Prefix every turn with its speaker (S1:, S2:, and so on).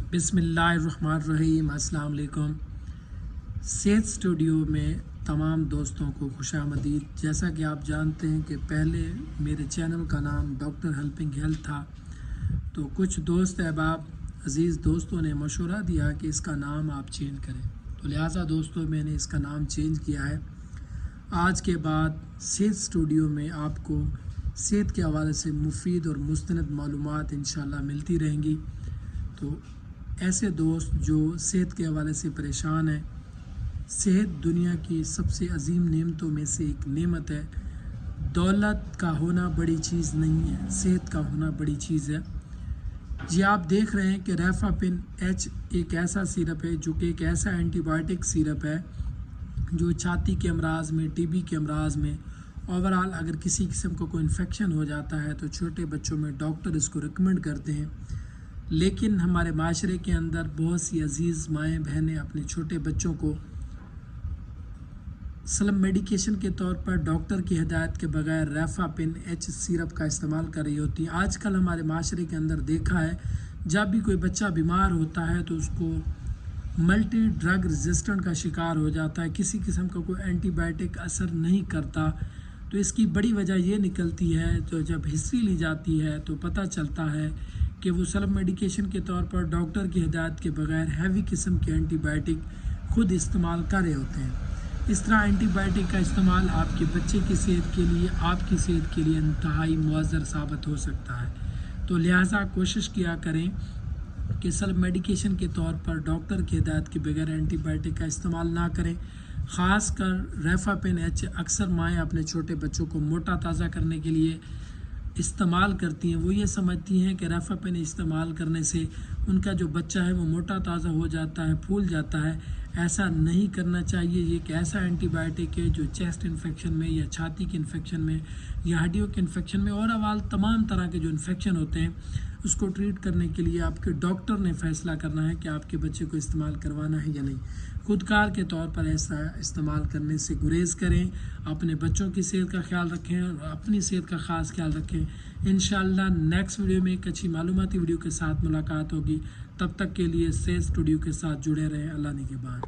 S1: बिस्मिल्लाहिर्रहमानिर्रहीम। अस्सलाम वालेकुम। सेहत स्टूडियो में तमाम दोस्तों को खुशामदीद। जैसा कि आप जानते हैं कि पहले मेरे चैनल का नाम डॉक्टर हेल्पिंग हेल्थ था, तो कुछ दोस्त अहबाब अज़ीज़ दोस्तों ने मशवरा दिया कि इसका नाम आप चेंज करें, तो लिहाजा दोस्तों मैंने इसका नाम चेंज किया है। आज के बाद सेहत स्टूडियो में आपको सेहत के हवाले से मुफीद और मुस्तनद मालूमात इंशाल्लाह मिलती रहेंगी। तो ऐसे दोस्त जो सेहत के हवाले से परेशान हैं, सेहत दुनिया की सबसे अजीम नेमतों में से एक नेमत है। दौलत का होना बड़ी चीज़ नहीं है, सेहत का होना बड़ी चीज़ है। जी आप देख रहे हैं कि रेफापिन एच एक ऐसा सिरप है जो कि एक ऐसा एंटीबायोटिक सिरप है जो छाती के अमराज में, टीबी के अमराज में, ओवरऑल अगर किसी किस्म का कोई इन्फेक्शन हो जाता है तो छोटे बच्चों में डॉक्टर इसको रिकमेंड करते हैं। लेकिन हमारे माशरे के अंदर बहुत सी अजीज़ माएँ बहनें अपने छोटे बच्चों को सलम मेडिकेशन के तौर पर डॉक्टर की हिदायत के बगैर रेफापिन एच सिरप का इस्तेमाल कर रही होती हैं। आजकल हमारे माशरे के अंदर देखा है, जब भी कोई बच्चा बीमार होता है तो उसको मल्टी ड्रग रेजिस्टेंट का शिकार हो जाता है, किसी किस्म का कोई एंटीबायोटिक असर नहीं करता। तो इसकी बड़ी वजह ये निकलती है, तो जब हिस्ट्री ली जाती है तो पता चलता है कि वो सलब मेडिकेशन के तौर पर डॉक्टर की हिदायत के बगैर हैवी किस्म के एंटीबायोटिक खुद इस्तेमाल कर रहे होते हैं। इस तरह एंटीबायोटिक का इस्तेमाल आपके बच्चे की सेहत के लिए, आपकी सेहत के लिए इंतहाई मुअज़्ज़र साबित हो सकता है। तो लिहाजा कोशिश किया करें कि सलब मेडिकेशन के तौर पर डॉक्टर की हिदायत के बगैर एंटीबायोटिक का इस्तेमाल ना करें। ख़ास कर रेफापिन एच अक्सर माएँ अपने छोटे बच्चों को मोटा ताज़ा करने के लिए इस्तेमाल करती हैं। वो ये समझती हैं कि रेफापिन इस्तेमाल करने से उनका जो बच्चा है वो मोटा ताज़ा हो जाता है, फूल जाता है। ऐसा नहीं करना चाहिए। ये एक ऐसा एंटीबायोटिक है जो चेस्ट इन्फेक्शन में या छाती के इन्फेक्शन में या हड्डियों के इन्फेक्शन में और अवाल तमाम तरह के जो इन्फेक्शन होते हैं उसको ट्रीट करने के लिए आपके डॉक्टर ने फ़ैसला करना है कि आपके बच्चे को इस्तेमाल करवाना है या नहीं। खुदकार के तौर पर ऐसा इस्तेमाल करने से गुरेज करें। अपने बच्चों की सेहत का ख्याल रखें और अपनी सेहत का ख़ास ख्याल रखें। इंशाअल्लाह नेक्स्ट वीडियो में एक अच्छी मालूमाती वीडियो के साथ मुलाकात होगी। तब तक के लिए सेहत स्टूडियो के साथ जुड़े रहें। अल्लाह निगहबान।